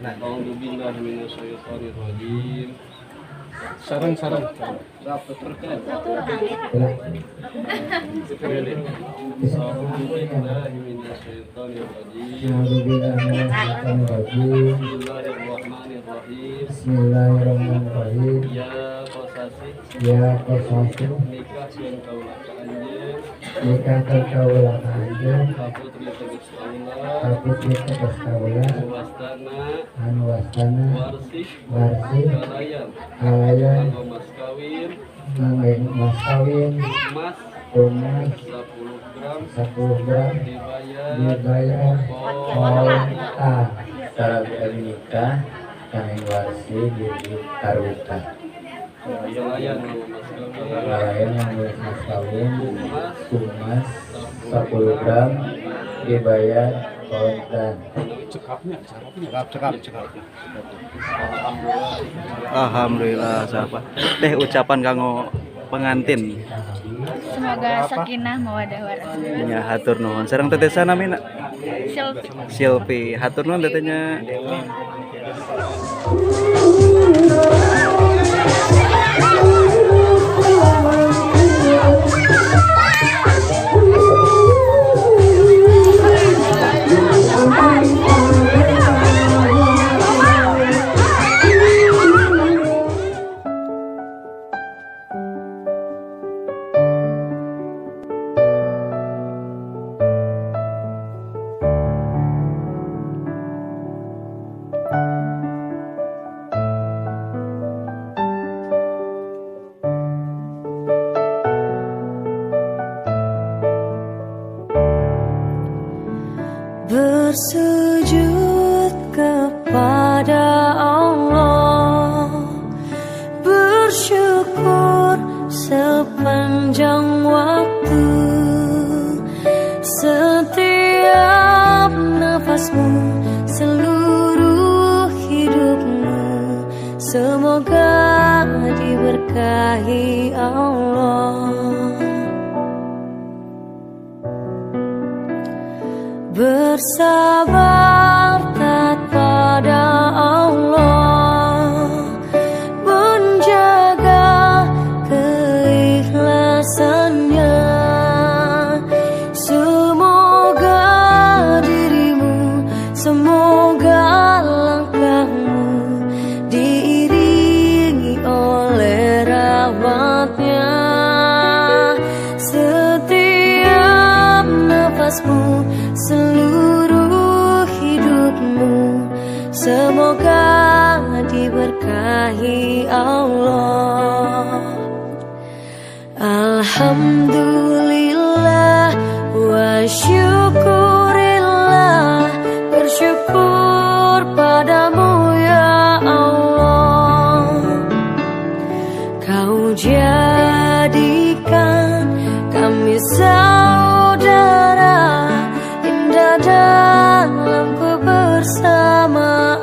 A'udzubillahi minasyaitonir rajim. Sarang. A'udzubillahi minasyaitonir rajim. Bismillahirrahmanirrahim. Bismillahirrahmanirrahim. Ya qasasi nikah yang kaulah ka anjeun. Nikah kaulah ka anjeun. Kaputri tegas kaulah. Kaputri tegas kaulah. Anu wastana. Warsi. Kalayan. Kanggo mas kawin. Mas kawin. Emas 10 gram dibayar kota. Sarabi nikah kami warsi di karuta. Kalayan yang mas kawin emas 10 gram dibayar kontan. Cekapnya. Alhamdulillah sahabat. Teh ucapan kanggo pengantin. Semoga sakinah mawaddah warahmah. Nya hatur nuhun. Sareng teteh sanamina? Silpi. Hatur nuhun tetehnya. Bersujud kepada Allah, bersyukur sepanjang waktu, setiap nafasmu, seluruh hidupmu, semoga diberkahi Allah. Bersabar taat pada Allah, menjaga keikhlasannya. Semoga dirimu, semoga langkahmu diiringi oleh rahmatnya. Setiap nafasmu, seluruh hidupmu, semoga diberkahi Allah. Alhamdulillah wa syukurillah, bersyukur padamu ya Allah. Kau jadikan kami saudara dalam kebersamaan.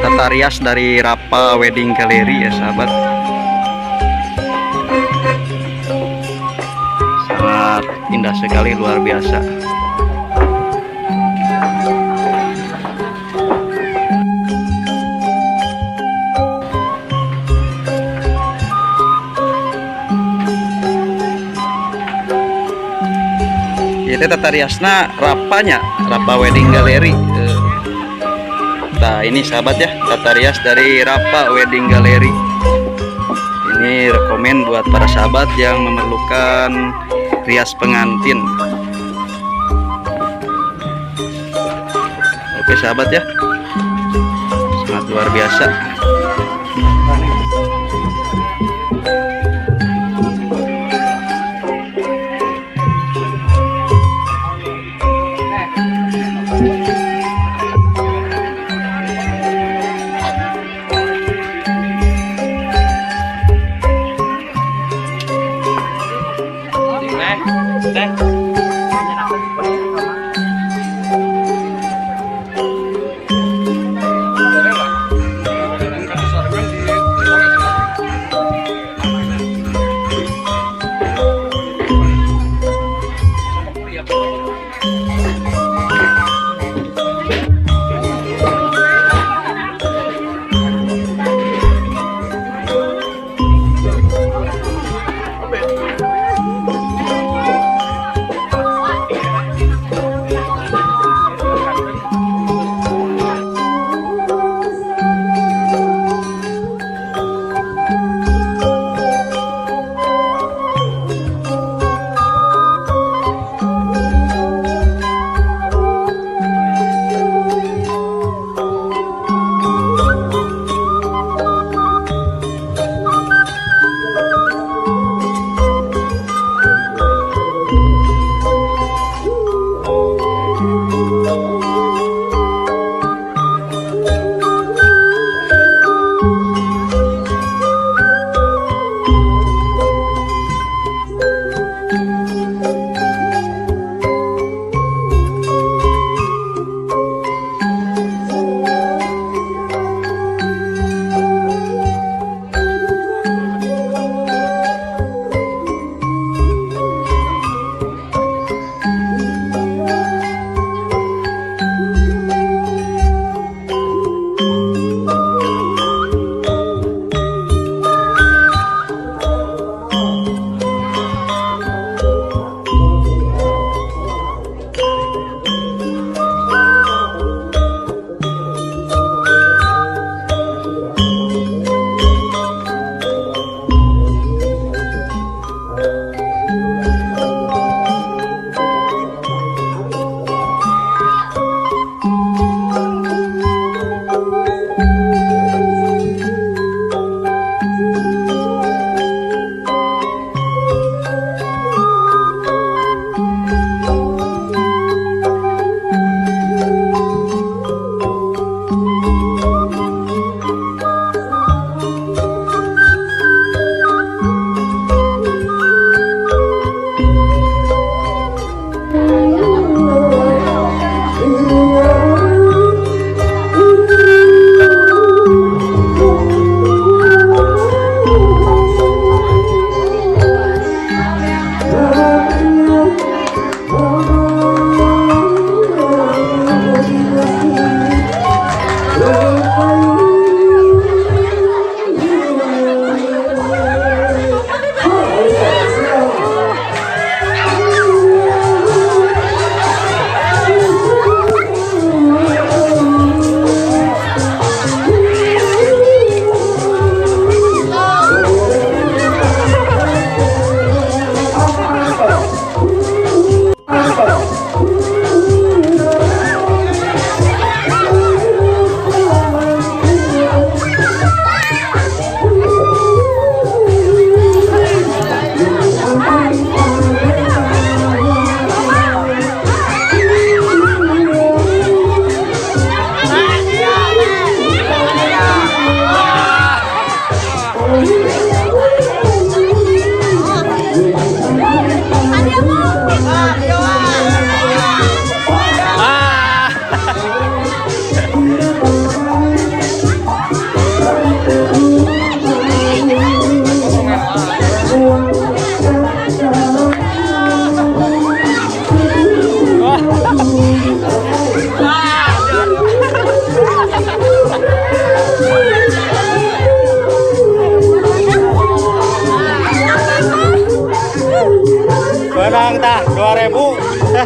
Tata rias dari Rapa Wedding Gallery ya sahabat. Sangat indah sekali, luar biasa. teh tata riasna rapanya, Rapa Wedding Gallery. Nah ini sahabat ya, tata rias dari Rapa Wedding Gallery. Ini rekomen buat para sahabat yang memerlukan rias pengantin. Oke sahabat ya, sangat luar biasa. Benang tah 2000.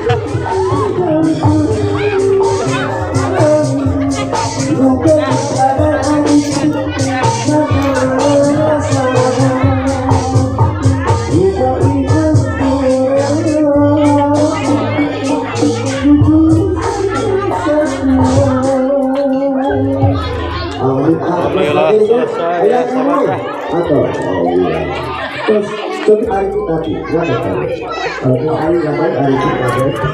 Alhamdulillah selesai ya sahabat. Atau terus hari tadi, ada kan? Kalau hari yang baik hari itu